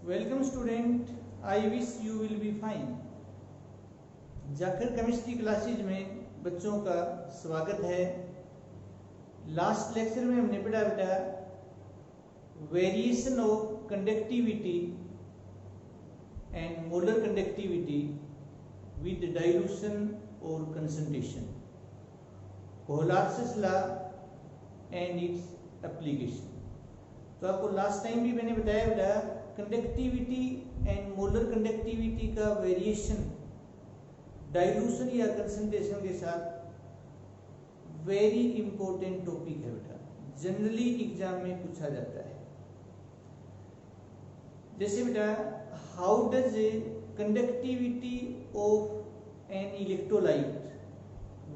Welcome student, I wish you will be fine. जाखिर chemistry classes में बच्चों का स्वागत है। लास्ट लेक्चर में हमने पढ़ा बेटा variation of conductivity and molar conductivity with dilution और concentration, Kohlrausch's law and its application. तो आपको लास्ट टाइम भी मैंने बताया बेटा कंडक्टिविटी एंड मोलर कंडक्टिविटी का वेरिएशन डाइल्यूशन या कंसंट्रेशन के साथ वेरी इंपॉर्टेंट टॉपिक है बेटा, जनरली एग्जाम में पूछा जाता है। जैसे बेटा how does a conductivity of an electrolyte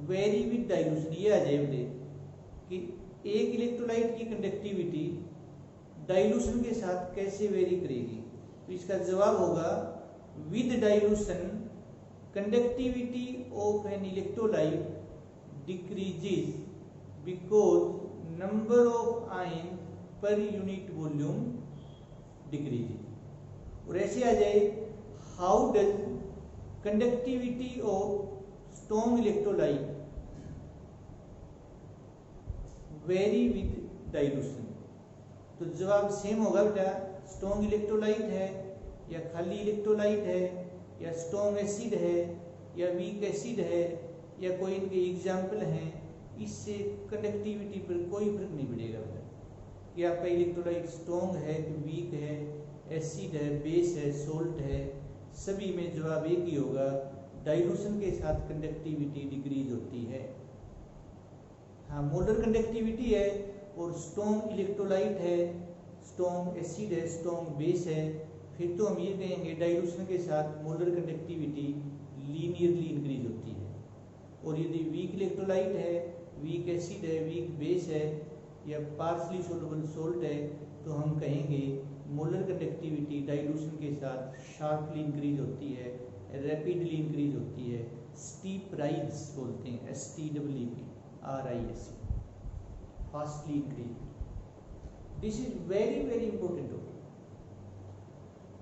very with dilution. ये आ जाए बेटे कि एक इलेक्ट्रोलाइट की कंडक्टिविटी डाइल्यूशन के साथ कैसे वेरी करेगी। तो इसका जवाब होगा with dilution conductivity of an electrolyte decreases because number of ion per unit volume decreases. और ऐसे आ जाए how does conductivity of strong electrolyte very with dilution. तो जवाब सेम होगा बेटा, स्ट्रॉन्ग इलेक्ट्रोलाइट है या खाली इलेक्ट्रोलाइट है या स्ट्रॉन्ग एसिड है या वीक एसिड है या कोई इनके एग्जाम्पल हैं, इससे कंडक्टिविटी पर कोई फर्क नहीं पड़ेगा बेटा कि आपका इलेक्ट्रोलाइट स्ट्रॉन्ग है कि वीक है, एसिड है, बेस है, सोल्ट है, सभी में जवाब एक ही होगा, डाइल्यूशन के साथ कंडक्टिविटी डिक्रीज होती है। हाँ, मोलर कंडक्टिविटी है और स्ट्रॉन्ग इलेक्ट्रोलाइट है, स्ट्रॉन्ग एसिड है, स्ट्रॉन्ग बेस है, फिर तो हम ये कहेंगे डाइल्यूशन के साथ मोलर कंडक्टिविटी लीनियरली इंक्रीज होती है। और यदि वीक इलेक्ट्रोलाइट है, वीक एसिड है, वीक बेस है या पार्शली सोल्युबल सोल्ट है, तो हम कहेंगे मोलर कंडक्टिविटी डाइल्यूशन के साथ शार्पली इंक्रीज होती है, रैपिडली इंक्रीज होती है, स्टीप राइज बोलते हैं, STEEP, fastly increase. This is very very important topic.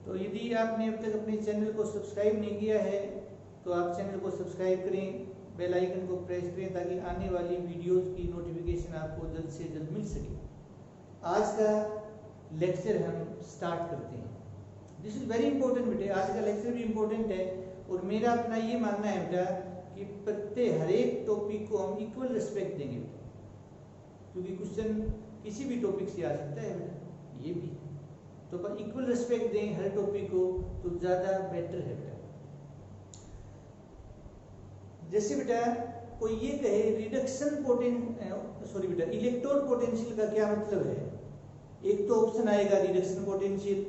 तो यदि आपने अब तक अपने चैनल को सब्सक्राइब नहीं किया है तो आप चैनल को सब्सक्राइब करें, बेल आइकन को प्रेस करें ताकि आने वाली वीडियोस की नोटिफिकेशन आपको जल्द से जल्द मिल सके। आज का लेक्चर हम स्टार्ट करते हैं। दिस इज वेरी इंपॉर्टेंट बेटे, आज का लेक्चर भी इंपॉर्टेंट है और मेरा अपना ये मानना है बेटा कि प्रत्येक हर एक टॉपिक को हम इक्वल रिस्पेक्ट देंगे बेटा, क्योंकि क्वेश्चन किसी भी टॉपिक से आ सकता है बेटा, ये भी तो पर इक्वल रिस्पेक्ट दें हर टॉपिक को तो ज्यादा बेटर है बेटा। जैसे बेटा कोई ये कहे रिडक्शन बेटा इलेक्ट्रोड पोटेंशियल का क्या मतलब है। एक तो ऑप्शन आएगा रिडक्शन पोटेंशियल,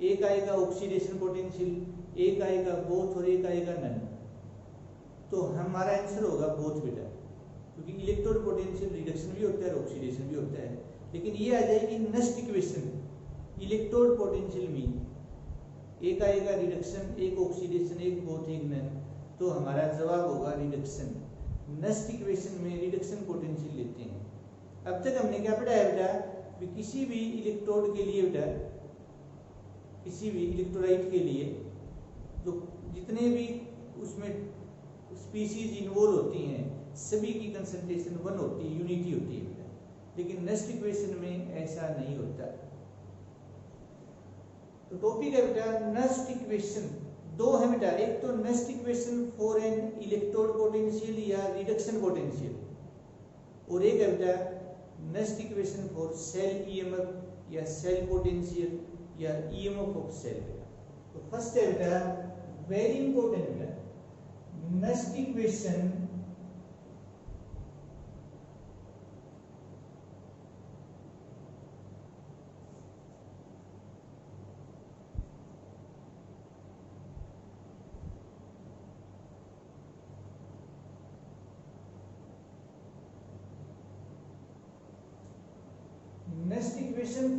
एक आएगा ऑक्सीडेशन पोटेंशियल, एक आएगा बोथ और एक आएगा नन। तो हमारा आंसर होगा बोथ बेटा, क्योंकि इलेक्ट्रोड पोटेंशियल रिडक्शन भी होता है और ऑक्सीडेशन भी होता है। लेकिन ये आ जाएगी next equation, electrode potential mean एक आएगा रिडक्शन, एक ऑक्सीडेशन, एक बोथ, एक नन, तो हमारा जवाब होगा रिडक्शन। नेक्स्ट इक्वेशन में रिडक्शन पोटेंशियल लेते हैं। अब तक हमने क्या पढ़ा है बेटा कि किसी भी इलेक्ट्रोड के लिए बेटा, किसी भी इलेक्ट्रोलाइट के लिए तो जितने भी उसमें स्पीसीज इन्वॉल्व होती हैं सभी की कंसंट्रेशन 1 होती है, यूनिटी होती है बेटा। लेकिन नेक्स्ट इक्वेशन में ऐसा नहीं होता। तो टॉपिक है बेटा नेक्स्ट इक्वेशन, दो है बेटा, एक तो next equation for an electrode potential या रिडक्शन पोटेंशियल, और एक है बेटा next equation for sale EMF या सेल पोटेंशियल या ईएमएफ ऑफ सेल बेटा। तो फर्स्ट है बेटा वेरी इंपॉर्टेंट बेटा, next equation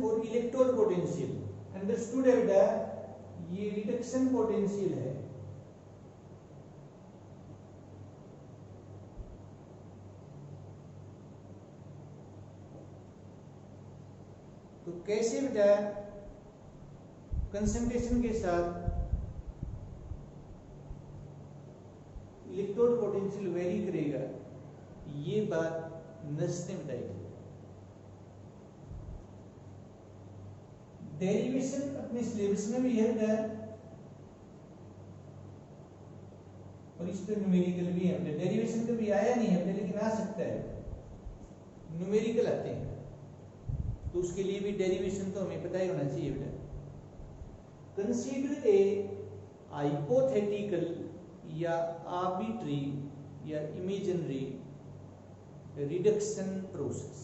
for electrode potential understood है बेटा, ये रिडक्शन पोटेंशियल है। तो कैसे बेटा कंसंट्रेशन के साथ इलेक्ट्रोड पोटेंशियल वेरी करेगा, ये बात नस्ट ने बताई थी। डेरिवेशन अपने सिलेबस में भी है और इस पे न्यूमेरिकल भी है। डेरिवेशन कभी आया नहीं है लेकिन आ सकता है, न्यूमेरिकल आते हैं, तो उसके लिए भी डेरिवेशन तो हमें पता ही होना चाहिए बेटा। कंसीडर ए हाइपोथेटिकल या आर्बिट्री या इमेजिनरी रिडक्शन प्रोसेस।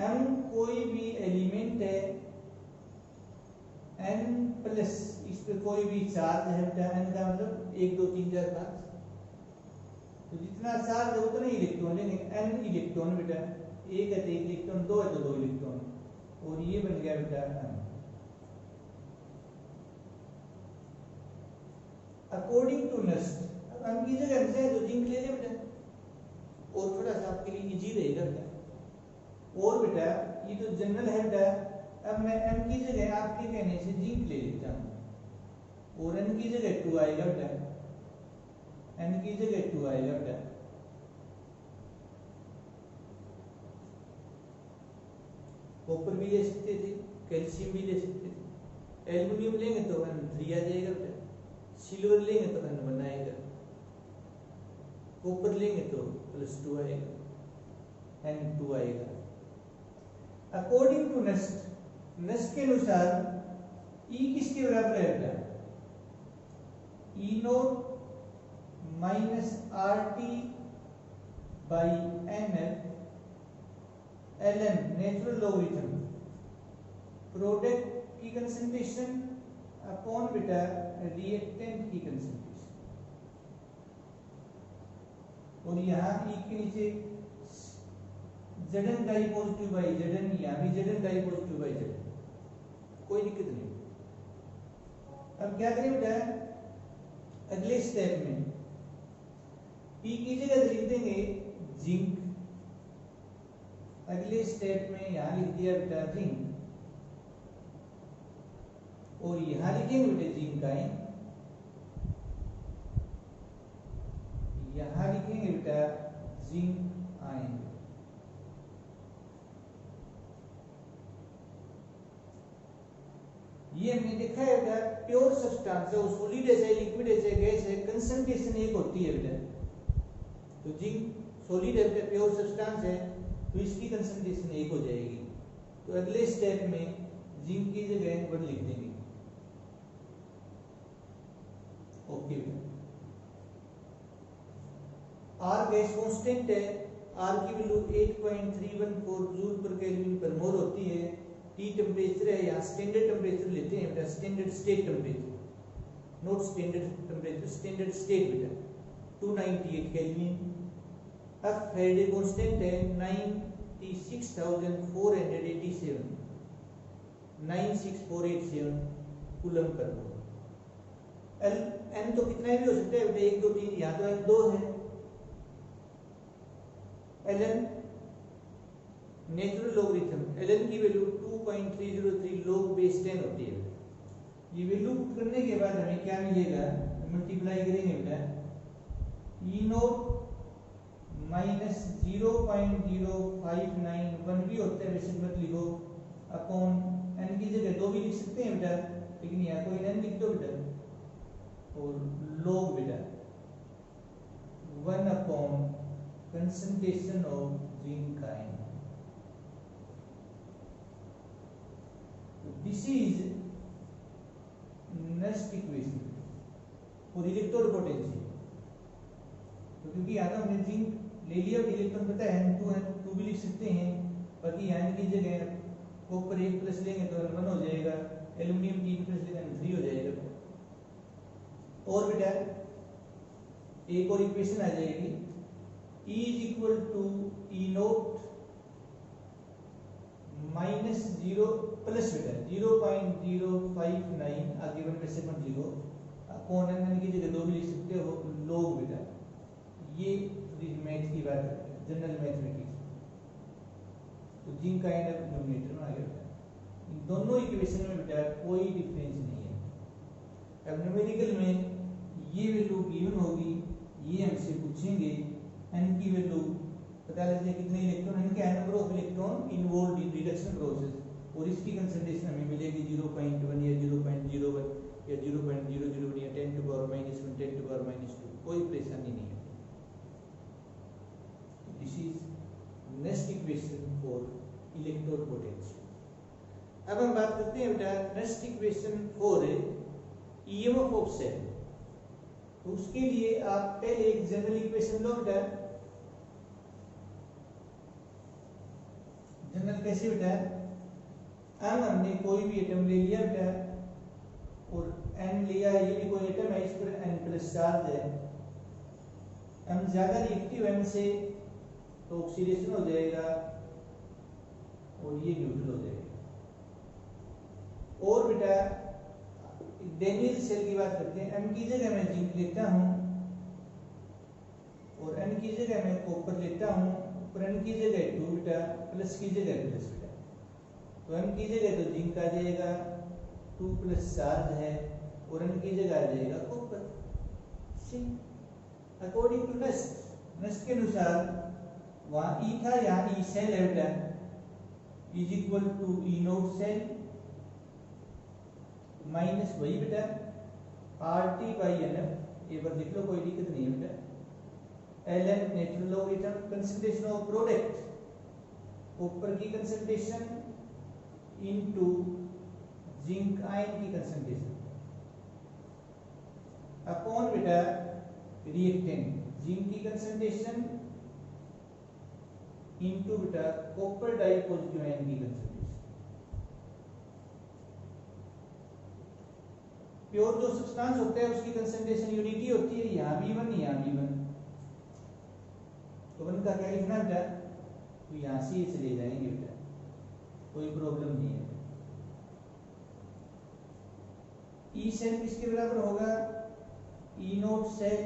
m कोई भी एलिमेंट है, n प्लस इस पे कोई भी चार्ज है बेटा, n का मतलब 1 2 3 4 5, तो जितना चार्ज है उतना ही इलेक्ट्रॉन लेंगे। n इलेक्ट्रॉन बेटा, एक है तो 1 इलेक्ट्रॉन, 2 है तो 2 इलेक्ट्रॉन, और ये बन गया बेटा m। अकॉर्डिंग टू नस्ट, अब m की जगह हमसे तो जिंक ले ले बेटा, और थोड़ा सा आपके लिए इजी रहेगा बेटा। और बेटा ये तो जनरल है बेटा, अब मैं m की जगह आपके कहने से जिंक ले लेता हूँ, और n की जगह 2 आएगा बेटा, n की जगह 2 आएगा बेटा। कॉपर भी ले सकते थे, कैल्शियम भी ले सकते थे। एल्युमिनियम लेंगे तो N3 आ जाएगा बेटा, सिल्वर लेंगे तो N1 आएगा, कॉपर लेंगे तो +2 आएगा, N2 आएगा। अकॉर्डिंग टू नस्ट, नस्ट के अनुसार E किसके बराबर है बेटा? E0 minus RT by NF ln natural logarithm product की कंसंट्रेशन अपॉन बेटा रिएक्टेंट की कंसंट्रेशन, और यहाँ E के नीचे Zn di positive by Zn, यहाँ भी Zn di positive by Zn, कोई दिक्कत नहीं। अब क्या करें बेटा, अगले स्टेप में P की जगह लिख देंगे जिंक, अगले स्टेप में यहाँ लिख दिया बेटा जिंक, और यहाँ लिखेंगे बेटे जिंक आयन, यहाँ लिखेंगे बेटा जिंक आयन। ये हमने देखा है बेटा, प्योर सब्सटेंस है, सॉलिड है, लिक्विड है, गैस है, कंसंट्रेशन एक होती है बेटा। तो जिंक सॉलिड है बेटा, प्योर सब्सटेंस है, तो इसकी कंसंट्रेशन एक हो जाएगी। तो अगले स्टेप में जिंक की जगह 1 लिख देंगे। ओके बेटा, आर गैस कांस्टेंट है, आर की वैल्यू 8.314 जूल पर केल्विन पर मोल होती है। टी टेम्परेचर है, यहाँ स्टैंडर्ड टेम्परेचर लेते हैं बेटा, standard state temperature, not standard temperature, standard state बेटा 298 केल्विन। अब फैराडे कांस्टेंट है 96,487 96487 कूलम पर मोल। एन तो कितना भी हो सकता है बेटा, 1 2 3, यहाँ तो N2 है। ln नेचुरल लॉगरिथम, ln की वैल्यू 2.303 log बेस 10 होती है। ये वैल्यू पुट करने के बाद हमें क्या मिलेगा, मल्टीप्लाई करेंगे बेटा E0 माइनस 0.0591 भी होता है, वैसे मत लिखो, अपॉन n की जगह 2 भी लिख सकते हैं बेटा, लेकिन यहाँ कोई n लिख दो बेटा, और log बेटा 1 upon concentration of zinc ion. This is Nernst equation for electrode potential। तो क्योंकि यहाँ तो हमने जिंक ले लिया, इलेक्ट्रॉन पता है N2 है, 2 भी लिख सकते हैं, बाकी यहाँ की जगह कॉपर 1 प्लस लेंगे तो N1 हो जाएगा, एल्युमिनियम 3 प्लस लेंगे N3 हो जाएगा। और बेटा एक और इक्वेशन आ जाएगी, E is equal to E0 minus 0 plus बेटा 0.059 आगे 1 में से मत लिखो, अपॉन n की जगह 2 भी लिख सकते हो, log बेटा। ये मैथ की बात है, जनरल मैथमेटिक्स। तो जिंक का एंड डिनोमिनेटर में आ गया बेटा। इन दोनों इक्वेशन में बेटा कोई डिफरेंस नहीं है। अब न्यूमेरिकल में ये वैल्यू गिवन होगी, ये हमसे पूछेंगे n की वैल्यू पता लीजिए कितने इलेक्ट्रॉन n का number of electron involved in reduction process, और इसकी कंसंट्रेशन हमें मिलेगी 0.1 या 0.01 या 0.001 या 10 टू पावर -1 10 टू पावर -2, कोई परेशानी नहीं है। This is next equation for electrode potential. अब हम बात करते हैं बेटा next equation for EMF of cell. तो उसके लिए आप पहले एक जनरल इक्वेशन लो बेटा। जनरल कैसे बेटा, हमने कोई भी एटम ले लिया बेटा और n लिया है, ये भी कोई एटम है, इस पर n प्लस चार्ज है। m ज्यादा रिएक्टिव n से तो ऑक्सीडेशन हो जाएगा और ये न्यूट्रल हो जाएगा। और बेटा डेनियल सेल की बात करते हैं। m की जगह मैं जिंक लेता हूं और n की जगह मैं कॉपर लेता हूं, और n की जगह 2 बेटा, प्लस की जगह प्लस बेटा। तो m की जगह तो जिंक आ जाएगा, 2 प्लस चार्ज है, और n की जगह आ जाएगा कॉपर। अकॉर्डिंग टू नेस्ट के अनुसार वहां E था, यहाँ E सेल है बेटा, is equal to E naught cell minus वही बेटा RT बाई NF। ये बार देख लो, कोई दिक्कत नहीं है बेटा। ln natural logarithm concentration of product, copper की कंसंट्रेशन इनटू जिंक आयन की कंसंट्रेशन अपॉन बेटा रिएक्टेंट जिंक की कंसंट्रेशन इनटू बेटा कॉपर डाई पॉजिटिव आयन की कंसंट्रेशन। प्योर जो सब्सटेंस होता है उसकी कंसंट्रेशन यूनिटी होती है, यहाँ भी 1 यहाँ भी 1। तो 1 का क्या लिखना बेटा, तो यहाँ से ये चले जाएंगे बेटा, कोई प्रॉब्लम नहीं है। ई सेल किसके बराबर होगा, ई नोट सेल,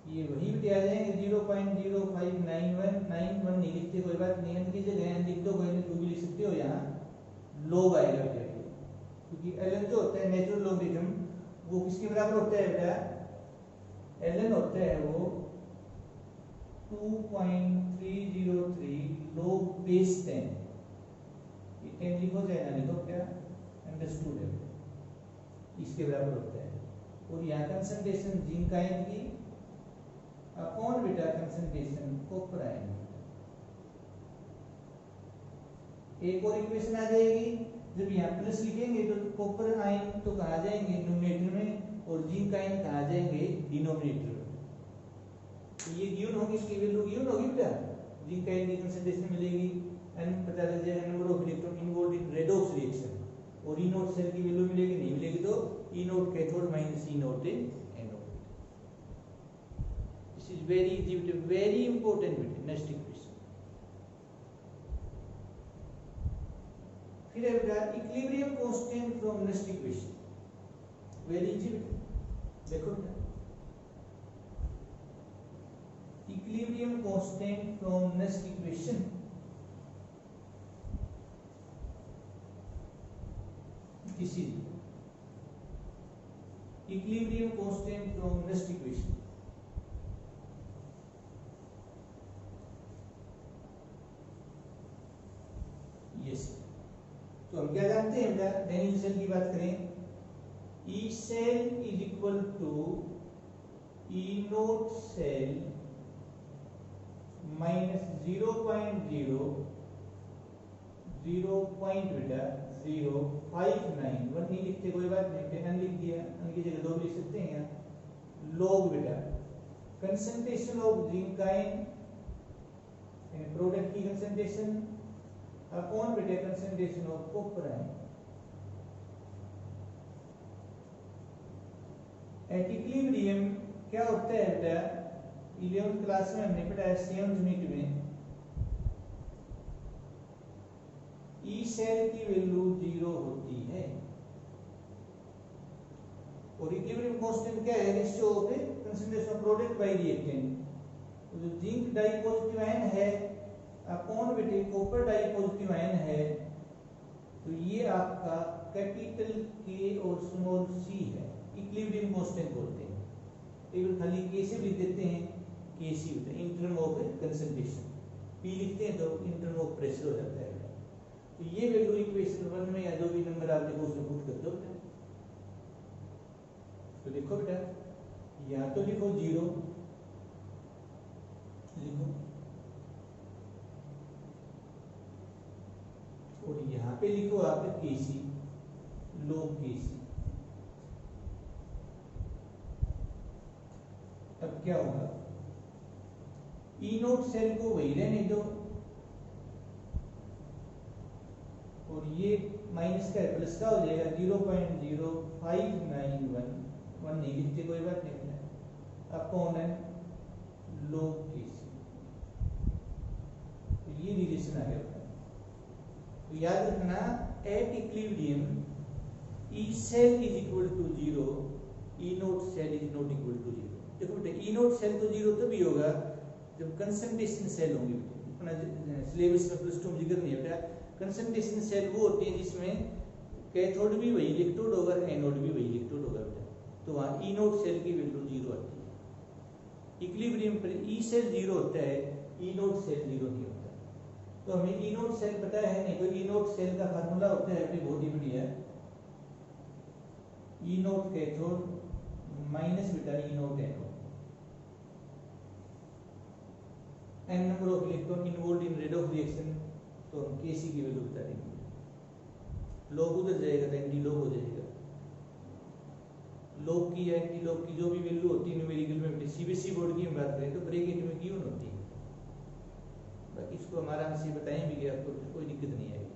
ये वही बेटे आ जाएंगे 0.0591 नहीं लिखते कोई बात नहीं, n की जगह n लिख दो, कोई नहीं, 2 भी लिख सकते हो, यहाँ लॉग आएगा बेटा, क्योंकि ln जो होता है नेचुरल लॉगरिथम वो किसके बराबर होता है बेटा, ln होता है वो 2.303 log base 10। ये 10 लिखो चाहे ना लिखो क्या, अंडरस्टूड है, इसके बराबर होता है। और यहाँ कंसंट्रेशन जिंक आयन की अपॉन बेटा कंसंट्रेशन कॉपर आयन। एक और इक्वेशन आ जाएगी, जब यहाँ प्लस लिखेंगे तो कॉपर आयन तो कहाँ जाएंगे न्यूमरेटर में, और जिंक आयन कहाँ जाएंगे डिनोमिनेटर में। तो ये गिवन होगी, इसकी वैल्यू गिवन होगी बेटा, जिंक आयन की कंसंट्रेशन मिलेगी, n पता लग जाएगा number of electron involved in redox reaction, और ई नोट सेल की वैल्यू मिलेगी, नहीं मिलेगी तो E naught cathode minus E naught anode. This is very easy बेटा, वेरी इंपॉर्टेंट बेटा। नेक्स्ट इक्वेशन फिर है बेटा equilibrium constant from next equation, very easy बेटा। देखो बेटा equilibrium constant from next equation, this is equilibrium constant from next equation। yes, तो हम क्या जानते हैं बेटा, डेनियल सेल की बात करें, E cell is equal to E naught cell minus 0.0 point बेटा 059 1 नहीं लिखते कोई बात नहीं, n लिख दिया, n की जगह 2 लिख सकते हैं यहाँ, लॉग बेटा concentration of zinc ion in product की कंसंट्रेशन अपॉन बेटा concentration of copper ion. At equilibrium क्या होता है बेटा, 11th क्लास में हमने पढ़ाया 7th यूनिट में, ई सेल की वैल्यू 0 होती है, और इक्विलिब्रियम कांस्टेंट क्या है, ratio of concentration of product bye reactant. तो जो जिंक डाई पॉजिटिव आयन है अपॉन बेटे कॉपर डाई पॉजिटिव आयन है, तो ये आपका कैपिटल के और स्मॉल सी है, इक्विलिब्रियम कांस्टेंट बोलते हैं। एक खाली के से लिख देते हैं, के सी होता है in term of concentration, P लिखते हैं तो इन टर्म ऑफ प्रेशर हो जाता है। तो ये वैल्यू इक्वेशन 1 में या जो भी नंबर आप देखो उसमें पुट कर दो बेटा। तो देखो बेटा, यहाँ तो लिखो 0 लिखो, और यहाँ पे लिखो आप केसी, लोग केसी। अब क्या होगा, ई नोट सेल को वही रहने दो, और ये माइनस का प्लस का हो जाएगा 0.0591, 1 नहीं लिखते कोई बात नहीं, अपॉन लोग केसी। तो ये रिलेशन आ गया। तो याद रखना, at equilibrium E cell is equal to 0, E naught cell is not equal to 0। देखो बेटा, ई नोट सेल तो 0 तभी होगा जब कंसंट्रेशन सेल होंगे। अपना सिलेबस में प्लस 2 में जिक्र नहीं है बेटा, कंसंट्रेशन सेल वो होती है जिसमें कैथोड भी वही इलेक्ट्रोड होगा, एनोड भी वही इलेक्ट्रोड होगा बेटा, तो वहाँ ई नोट सेल की वैल्यू 0 आती है। इक्विलिब्रियम पर ई सेल 0 होता है, ई नोट सेल 0 नहीं होता। तो हमें ई नोट सेल पता है नहीं, तो ई नोट सेल का फार्मूला होता है अपनी बहुत ही बढ़िया, ई नोट कैथोड माइनस बेटा E naught anode, n number of electron involved in rate of reaction, तो हम Kc की वैल्यू बता देंगे। लॉग उधर जाएगा तो एंटी लॉग हो जाएगा। लॉग की या एंटी लॉग की जो भी वैल्यू होती है न्यूमेरिकल में, सीबीएसई बोर्ड की हम बात करें तो ब्रैकेट में क्यों होती है, बाकी इसको हमारा से बताएं भी, आपको कोई दिक्कत नहीं आएगी।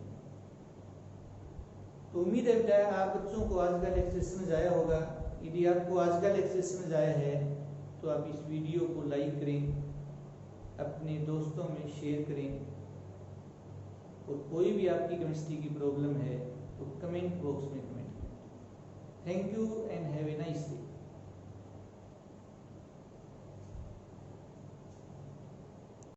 तो उम्मीद है बेटा आप बच्चों को आज का लेक्चर समझ आया होगा। यदि आपको आज का लेक्चर समझ आया है तो आप इस वीडियो को लाइक करें, अपने दोस्तों में शेयर करें, और कोई भी आपकी केमिस्ट्री की प्रॉब्लम है तो कमेंट बॉक्स में कमेंट करें। Thank you and have a nice day.